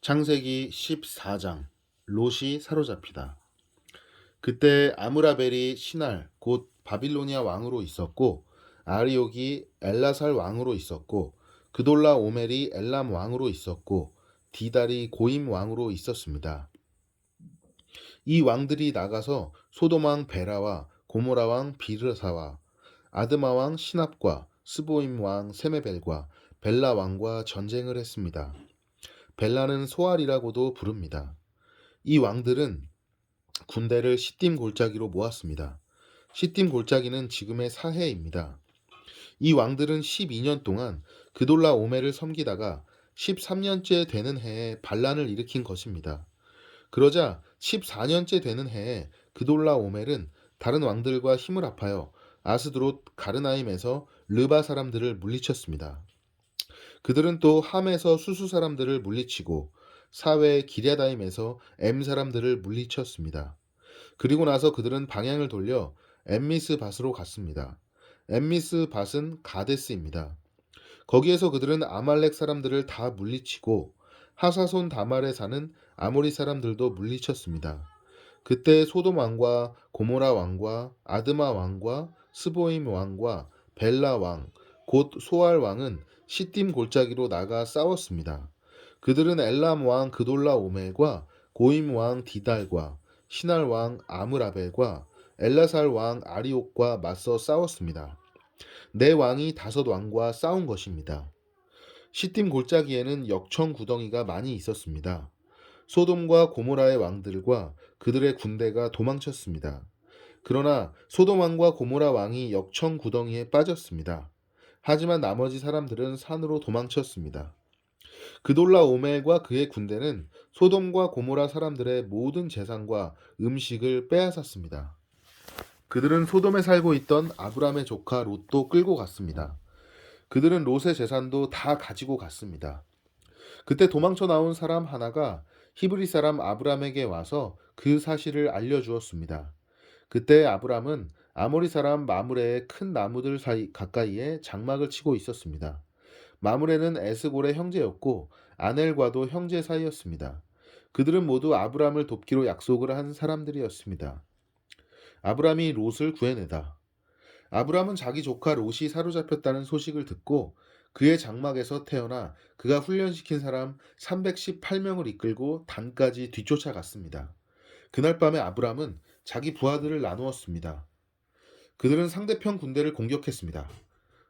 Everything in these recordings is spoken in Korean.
창세기 14장 롯이 사로잡히다. 그때 아므라벨이 신할 곧 바빌로니아 왕으로 있었고 아리옥이 엘라살 왕으로 있었고 그돌라 오멜이 엘람 왕으로 있었고 디달이 고임 왕으로 있었습니다. 이 왕들이 나가서 소돔 왕 베라와 고모라 왕 비르사와 아드마 왕 시납과 스보임 왕 세메벨과 벨라 왕과 전쟁을 했습니다. 벨라는 소알이라고도 부릅니다. 이 왕들은 군대를 시딤 골짜기로 모았습니다. 시딤 골짜기는 지금의 사해입니다. 이 왕들은 12년 동안 그돌라 오멜을 섬기다가 13년째 되는 해에 반란을 일으킨 것입니다. 그러자 14년째 되는 해에 그돌라 오멜은 다른 왕들과 힘을 합하여 아스드롯 가르나임에서 르바 사람들을 물리쳤습니다. 그들은 또 함에서 수수 사람들을 물리치고 사외 기랴다임에서 엠 사람들을 물리쳤습니다. 그리고 나서 그들은 방향을 돌려 엠미스 밭으로 갔습니다. 엠미스 밭은 가데스입니다. 거기에서 그들은 아말렉 사람들을 다 물리치고 하사손 다말에 사는 아모리 사람들도 물리쳤습니다. 그때 소돔 왕과 고모라 왕과 아드마 왕과 스보임 왕과 벨라 왕, 곧 소알 왕은 시딤 골짜기로 나가 싸웠습니다. 그들은 엘람 왕 그돌라 오멜과 고임 왕 디달과 신할 왕 아므라벨과 엘라살 왕 아리옥과 맞서 싸웠습니다. 네 왕이 다섯 왕과 싸운 것입니다. 시딤 골짜기에는 역청 구덩이가 많이 있었습니다. 소돔과 고모라의 왕들과 그들의 군대가 도망쳤습니다. 그러나 소돔 왕과 고모라 왕이 역청 구덩이에 빠졌습니다. 하지만 나머지 사람들은 산으로 도망쳤습니다. 그돌라 오멜과 그의 군대는 소돔과 고모라 사람들의 모든 재산과 음식을 빼앗았습니다. 그들은 소돔에 살고 있던 아브람의 조카 롯도 끌고 갔습니다. 그들은 롯의 재산도 다 가지고 갔습니다. 그때 도망쳐 나온 사람 하나가 히브리 사람 아브람에게 와서 그 사실을 알려주었습니다. 그때 아브람은 아모리 사람 마므레의 큰 나무들 사이 가까이에 장막을 치고 있었습니다. 마므레는 에스골의 형제였고 아넬과도 형제 사이였습니다. 그들은 모두 아브람을 돕기로 약속을 한 사람들이었습니다. 아브람이 롯을 구해내다. 아브람은 자기 조카 롯이 사로잡혔다는 소식을 듣고 그의 장막에서 태어나 그가 훈련시킨 사람 318명을 이끌고 단까지 뒤쫓아갔습니다. 그날 밤에 아브람은 자기 부하들을 나누었습니다. 그들은 상대편 군대를 공격했습니다.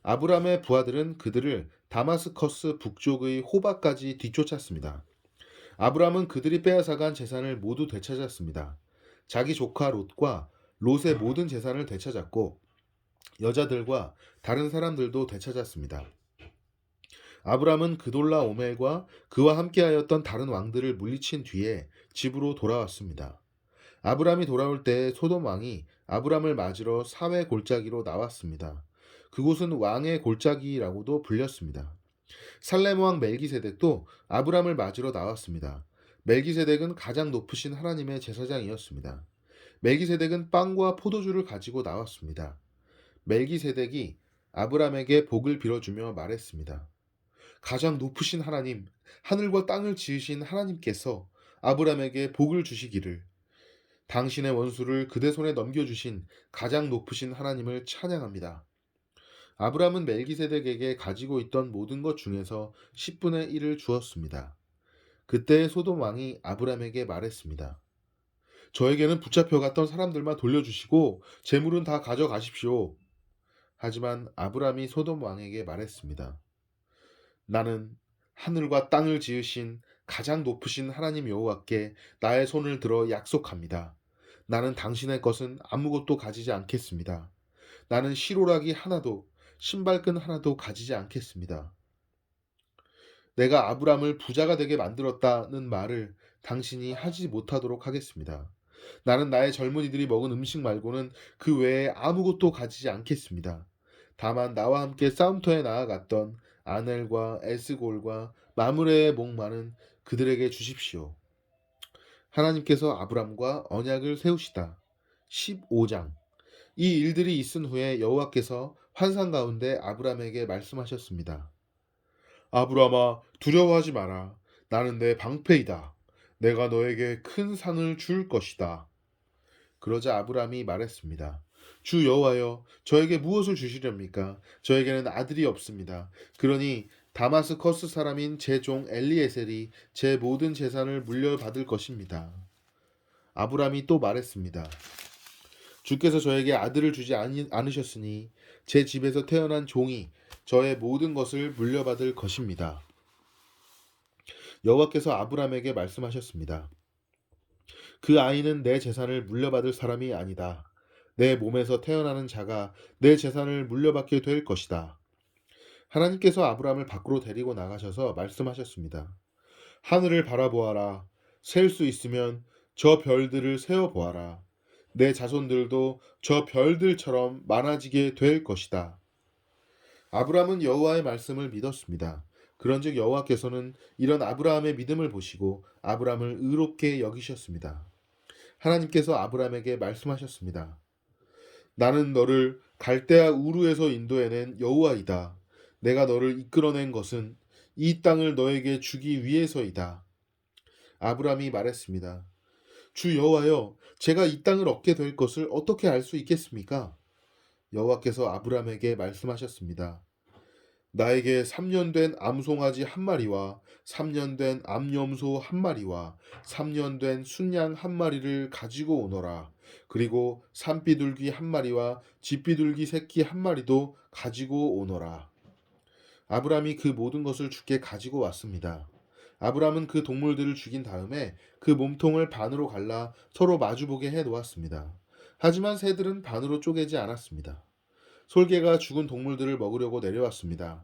아브람의 부하들은 그들을 다마스커스 북쪽의 호바까지 뒤쫓았습니다. 아브람은 그들이 빼앗아간 재산을 모두 되찾았습니다. 자기 조카 롯과 롯의 모든 재산을 되찾았고 여자들과 다른 사람들도 되찾았습니다. 아브람은 그돌라 오멜과 그와 함께하였던 다른 왕들을 물리친 뒤에 집으로 돌아왔습니다. 아브람이 돌아올 때 소돔 왕이 아브람을 맞으러 사회 골짜기로 나왔습니다. 그곳은 왕의 골짜기라고도 불렸습니다. 살렘 왕 멜기세덱도 아브람을 맞으러 나왔습니다. 멜기세덱은 가장 높으신 하나님의 제사장이었습니다. 멜기세덱은 빵과 포도주를 가지고 나왔습니다. 멜기세덱이 아브람에게 복을 빌어주며 말했습니다. 가장 높으신 하나님, 하늘과 땅을 지으신 하나님께서 아브람에게 복을 주시기를, 당신의 원수를 그대 손에 넘겨주신 가장 높으신 하나님을 찬양합니다. 아브람은 멜기세덱에게 가지고 있던 모든 것 중에서 10분의 1을 주었습니다. 그때 소돔 왕이 아브람에게 말했습니다. 저에게는 붙잡혀갔던 사람들만 돌려주시고 재물은 다 가져가십시오. 하지만 아브람이 소돔 왕에게 말했습니다. 나는 하늘과 땅을 지으신 가장 높으신 하나님 여호와께 나의 손을 들어 약속합니다. 나는 당신의 것은 아무것도 가지지 않겠습니다. 나는 시로라기 하나도 신발끈 하나도 가지지 않겠습니다. 내가 아브람을 부자가 되게 만들었다는 말을 당신이 하지 못하도록 하겠습니다. 나는 나의 젊은이들이 먹은 음식 말고는 그 외에 아무것도 가지지 않겠습니다. 다만 나와 함께 싸움터에 나아갔던 아넬과 에스골과 마므레의 목마는 그들에게 주십시오. 하나님께서 아브람과 언약을 세우시다. 15장. 이 일들이 있은 후에 여호와께서 환상 가운데 아브람에게 말씀하셨습니다. 아브람아, 두려워하지 마라. 나는 내 방패이다. 내가 너에게 큰 상을 줄 것이다. 그러자 아브라함이 말했습니다. 주 여호와여, 저에게 무엇을 주시렵니까? 저에게는 아들이 없습니다. 그러니 다마스커스 사람인 제 종 엘리에셀이 제 모든 재산을 물려받을 것입니다. 아브라함이 또 말했습니다. 주께서 저에게 아들을 주지 않으셨으니 제 집에서 태어난 종이 저의 모든 것을 물려받을 것입니다. 여호와께서 아브라함에게 말씀하셨습니다. 그 아이는 내 재산을 물려받을 사람이 아니다. 내 몸에서 태어나는 자가 내 재산을 물려받게 될 것이다. 하나님께서 아브라함을 밖으로 데리고 나가셔서 말씀하셨습니다. 하늘을 바라보아라. 셀 수 있으면 저 별들을 세어 보아라. 내 자손들도 저 별들처럼 많아지게 될 것이다. 아브라함은 여호와의 말씀을 믿었습니다. 그런즉 여호와께서는 이런 아브라함의 믿음을 보시고 아브라함을 의롭게 여기셨습니다. 하나님께서 아브라함에게 말씀하셨습니다. 나는 너를 갈대아 우르에서 인도해낸 여호와이다. 내가 너를 이끌어낸 것은 이 땅을 너에게 주기 위해서이다. 아브라함이 말했습니다. 주 여호와여, 제가 이 땅을 얻게 될 것을 어떻게 알 수 있겠습니까? 여호와께서 아브라함에게 말씀하셨습니다. 나에게 3년 된 암송아지 한 마리와 3년 된 암염소 한 마리와 3년 된 순양 한 마리를 가지고 오너라. 그리고 산비둘기 한 마리와 집비둘기 새끼 한 마리도 가지고 오너라. 아브라함이 그 모든 것을 주께 가지고 왔습니다. 아브라함은 그 동물들을 죽인 다음에 그 몸통을 반으로 갈라 서로 마주보게 해 놓았습니다. 하지만 새들은 반으로 쪼개지 않았습니다. 솔개가 죽은 동물들을 먹으려고 내려왔습니다.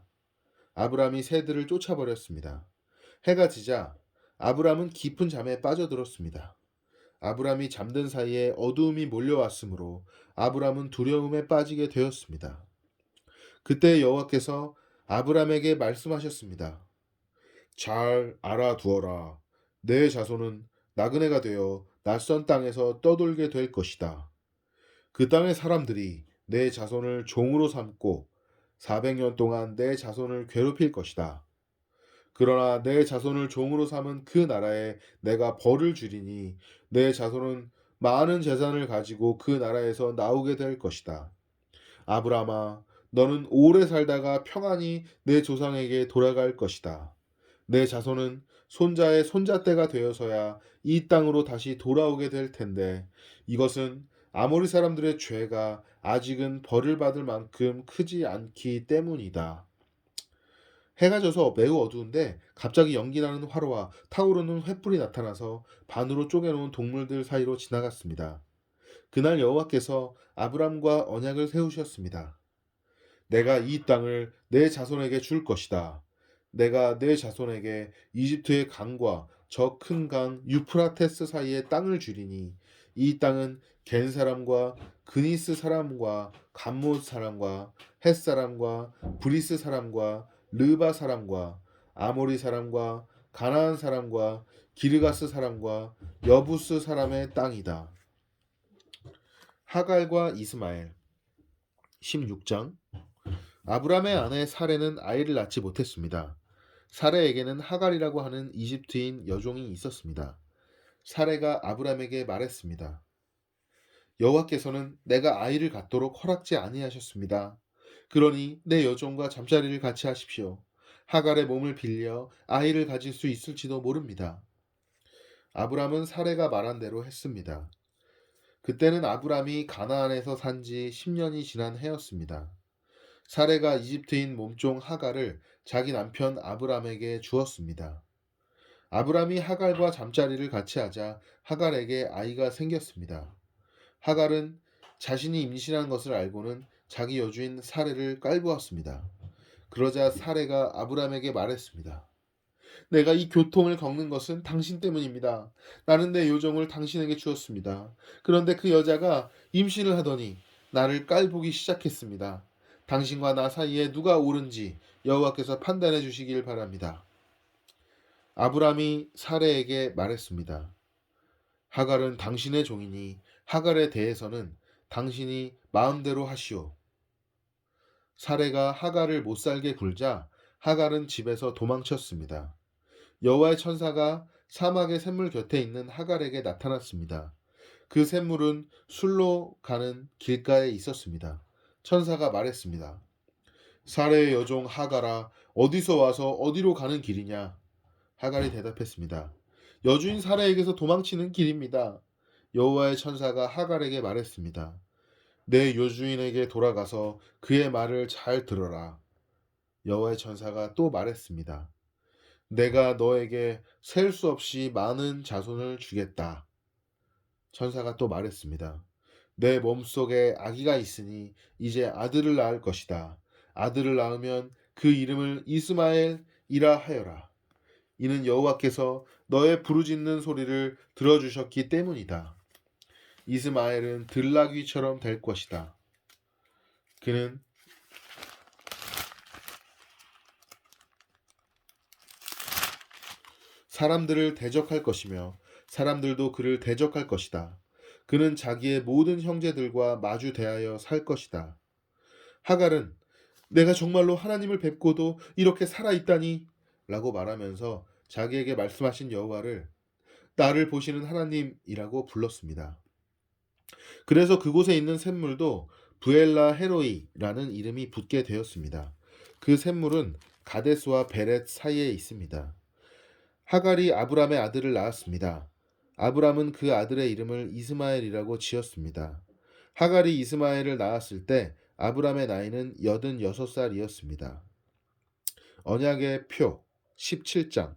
아브라함이 새들을 쫓아버렸습니다. 해가 지자 아브라함은 깊은 잠에 빠져들었습니다. 아브라함이 잠든 사이에 어두움이 몰려왔으므로 아브라함은 두려움에 빠지게 되었습니다. 그때 여호와께서 아브라함에게 말씀하셨습니다. 잘 알아두어라. 내 자손은 나그네가 되어 낯선 땅에서 떠돌게 될 것이다. 그 땅의 사람들이 내 자손을 종으로 삼고 400년 동안 내 자손을 괴롭힐 것이다. 그러나 내 자손을 종으로 삼은 그 나라에 내가 벌을 주리니 내 자손은 많은 재산을 가지고 그 나라에서 나오게 될 것이다. 아브라함아, 너는 오래 살다가 평안히 내 조상에게 돌아갈 것이다. 내 자손은 손자의 손자때가 되어서야 이 땅으로 다시 돌아오게 될 텐데 이것은 아모리 사람들의 죄가 아직은 벌을 받을 만큼 크지 않기 때문이다. 해가 져서 매우 어두운데 갑자기 연기나는 화로와 타오르는 횃불이 나타나서 반으로 쪼개놓은 동물들 사이로 지나갔습니다. 그날 여호와께서 아브람과 언약을 세우셨습니다. 내가 이 땅을 내 자손에게 줄 것이다. 내가 내 자손에게 이집트의 강과 저 큰 강 유프라테스 사이의 땅을 주리니 이 땅은 겐 사람과 그니스 사람과 감못 사람과 헷 사람과 브리스 사람과 르바 사람과 아모리 사람과 가나안 사람과 기르가스 사람과 여부스 사람의 땅이다. 하갈과 이스마엘 16장. 아브람의 아내 사레는 아이를 낳지 못했습니다. 사레에게는 하갈이라고 하는 이집트인 여종이 있었습니다. 사레가 아브람에게 말했습니다. 여호와께서는 내가 아이를 갖도록 허락지 아니하셨습니다. 그러니 내 여종과 잠자리를 같이 하십시오. 하갈의 몸을 빌려 아이를 가질 수 있을지도 모릅니다. 아브람은 사레가 말한 대로 했습니다. 그때는 아브람이 가나안에서 산 지 10년이 지난 해였습니다. 사레가 이집트인 몸종 하갈을 자기 남편 아브람에게 주었습니다. 아브람이 하갈과 잠자리를 같이 하자 하갈에게 아이가 생겼습니다. 하갈은 자신이 임신한 것을 알고는 자기 여주인 사레를 깔보았습니다. 그러자 사레가 아브람에게 말했습니다. 내가 이 교통을 겪는 것은 당신 때문입니다. 나는 내 요정을 당신에게 주었습니다. 그런데 그 여자가 임신을 하더니 나를 깔보기 시작했습니다. 당신과 나 사이에 누가 옳은지 여호와께서 판단해 주시길 바랍니다. 아브람이 사레에게 말했습니다. 하갈은 당신의 종이니 하갈에 대해서는 당신이 마음대로 하시오. 사레가 하갈을 못살게 굴자 하갈은 집에서 도망쳤습니다. 여호와의 천사가 사막의 샘물 곁에 있는 하갈에게 나타났습니다. 그 샘물은 술로 가는 길가에 있었습니다. 천사가 말했습니다. 사레의 여종 하갈아, 어디서 와서 어디로 가는 길이냐? 하갈이 대답했습니다. 여주인 사라에게서 도망치는 길입니다. 여호와의 천사가 하갈에게 말했습니다. 내 여주인에게 돌아가서 그의 말을 잘 들어라. 여호와의 천사가 또 말했습니다. 내가 너에게 셀 수 없이 많은 자손을 주겠다. 천사가 또 말했습니다. 내 몸속에 아기가 있으니 이제 아들을 낳을 것이다. 아들을 낳으면 그 이름을 이스마엘이라 하여라. 이는 여호와께서 너의 부르짖는 소리를 들어주셨기 때문이다. 이스마엘은 들나귀처럼 될 것이다. 그는 사람들을 대적할 것이며 사람들도 그를 대적할 것이다. 그는 자기의 모든 형제들과 마주 대하여 살 것이다. 하갈은 내가 정말로 하나님을 뵙고도 이렇게 살아있다니 라고 말하면서 자기에게 말씀하신 여호와를 나를 보시는 하나님이라고 불렀습니다. 그래서 그곳에 있는 샘물도 부엘라 헤로이라는 이름이 붙게 되었습니다. 그 샘물은 가데스와 베렛 사이에 있습니다. 하갈이 아브람의 아들을 낳았습니다. 아브람은 그 아들의 이름을 이스마엘이라고 지었습니다. 하갈이 이스마엘을 낳았을 때 아브람의 나이는 86살이었습니다. 언약의 표 17장.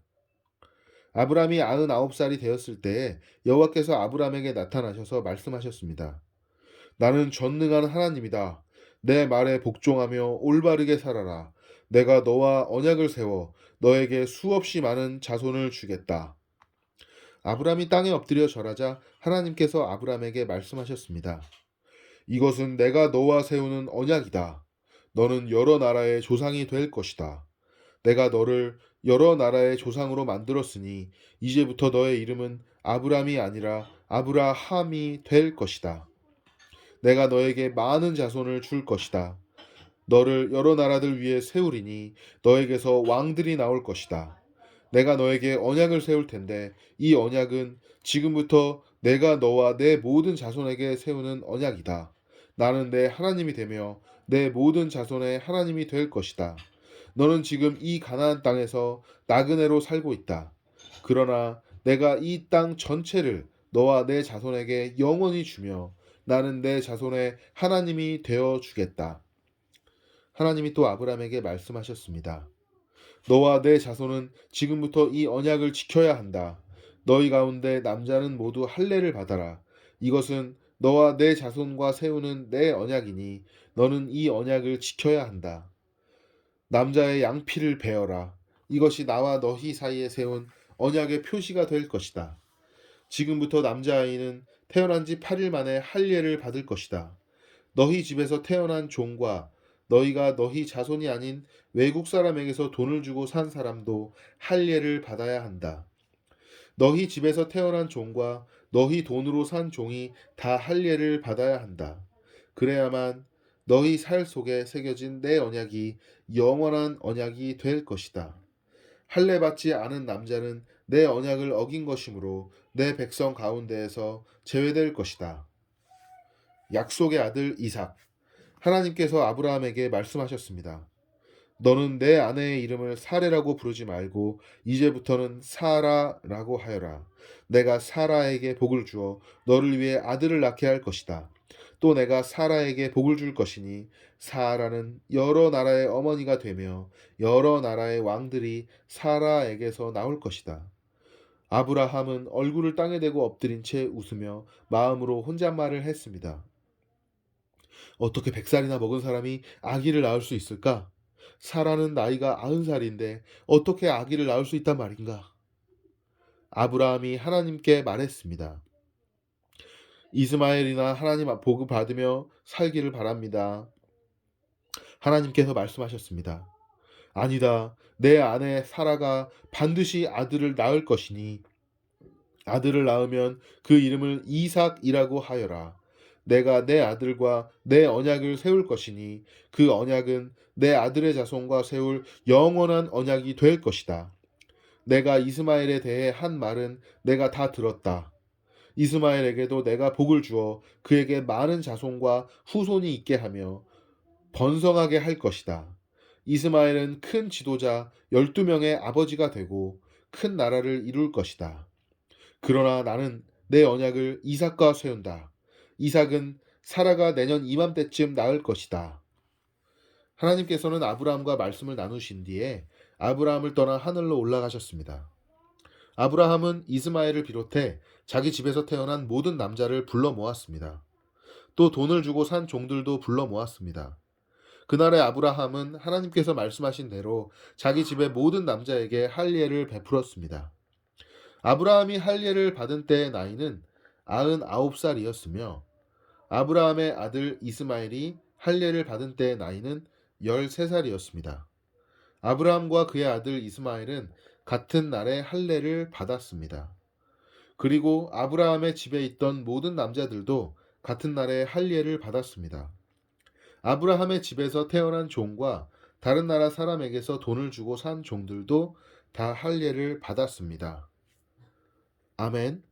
아브람이 99살이 되었을 때에 여호와께서 아브람에게 나타나셔서 말씀하셨습니다. 나는 전능한 하나님이다. 내 말에 복종하며 올바르게 살아라. 내가 너와 언약을 세워 너에게 수없이 많은 자손을 주겠다. 아브람이 땅에 엎드려 절하자 하나님께서 아브람에게 말씀하셨습니다. 이것은 내가 너와 세우는 언약이다. 너는 여러 나라의 조상이 될 것이다. 내가 너를 여러 나라의 조상으로 만들었으니 이제부터 너의 이름은 아브람이 아니라 아브라함이 될 것이다. 내가 너에게 많은 자손을 줄 것이다. 너를 여러 나라들 위에 세우리니 너에게서 왕들이 나올 것이다. 내가 너에게 언약을 세울 텐데 이 언약은 지금부터 내가 너와 내 모든 자손에게 세우는 언약이다. 나는 내 하나님이 되며 내 모든 자손의 하나님이 될 것이다. 너는 지금 이 가나안 땅에서 나그네로 살고 있다. 그러나 내가 이 땅 전체를 너와 내 자손에게 영원히 주며 나는 내 자손의 하나님이 되어 주겠다. 하나님이 또 아브람에게 말씀하셨습니다. 너와 내 자손은 지금부터 이 언약을 지켜야 한다. 너희 가운데 남자는 모두 할례를 받아라. 이것은 너와 내 자손과 세우는 내 언약이니 너는 이 언약을 지켜야 한다. 남자의 양피를 베어라. 이것이 나와 너희 사이에 세운 언약의 표시가 될 것이다. 지금부터 남자아이는 태어난 지 8일 만에 할례를 받을 것이다. 너희 집에서 태어난 종과 너희가 너희 자손이 아닌 외국 사람에게서 돈을 주고 산 사람도 할례를 받아야 한다. 너희 집에서 태어난 종과 너희 돈으로 산 종이 다 할례를 받아야 한다. 그래야만 너희 살 속에 새겨진 내 언약이 영원한 언약이 될 것이다. 할례 받지 않은 남자는 내 언약을 어긴 것이므로 내 백성 가운데에서 제외될 것이다. 약속의 아들 이삭. 하나님께서 아브라함에게 말씀하셨습니다. 너는 내 아내의 이름을 사레라고 부르지 말고 이제부터는 사라라고 하여라. 내가 사라에게 복을 주어 너를 위해 아들을 낳게 할 것이다. 또 내가 사라에게 복을 줄 것이니 사라는 여러 나라의 어머니가 되며 여러 나라의 왕들이 사라에게서 나올 것이다. 아브라함은 얼굴을 땅에 대고 엎드린 채 웃으며 마음으로 혼잣말을 했습니다. 어떻게 100살이나 먹은 사람이 아기를 낳을 수 있을까? 사라는 나이가 90살인데 어떻게 아기를 낳을 수 있단 말인가? 아브라함이 하나님께 말했습니다. 이스마엘이나 하나님 복을 받으며 살기를 바랍니다. 하나님께서 말씀하셨습니다. 아니다. 내 아내 사라가 반드시 아들을 낳을 것이니 아들을 낳으면 그 이름을 이삭이라고 하여라. 내가 내 아들과 내 언약을 세울 것이니 그 언약은 내 아들의 자손과 세울 영원한 언약이 될 것이다. 내가 이스마엘에 대해 한 말은 내가 다 들었다. 이스마엘에게도 내가 복을 주어 그에게 많은 자손과 후손이 있게 하며 번성하게 할 것이다. 이스마엘은 큰 지도자 12명의 아버지가 되고 큰 나라를 이룰 것이다. 그러나 나는 내 언약을 이삭과 세운다. 이삭은 사라가 내년 이맘때쯤 낳을 것이다. 하나님께서는 아브라함과 말씀을 나누신 뒤에 아브라함을 떠나 하늘로 올라가셨습니다. 아브라함은 이스마엘을 비롯해 자기 집에서 태어난 모든 남자를 불러 모았습니다. 또 돈을 주고 산 종들도 불러 모았습니다. 그날의 아브라함은 하나님께서 말씀하신 대로 자기 집의 모든 남자에게 할례를 베풀었습니다. 아브라함이 할례를 받은 때의 나이는 99살이었으며 아브라함의 아들 이스마엘이 할례를 받은 때의 나이는 13살이었습니다. 아브라함과 그의 아들 이스마엘은 같은 날에 할례를 받았습니다. 그리고 아브라함의 집에 있던 모든 남자들도 같은 날에 할례를 받았습니다. 아브라함의 집에서 태어난 종과 다른 나라 사람에게서 돈을 주고 산 종들도 다 할례를 받았습니다. 아멘.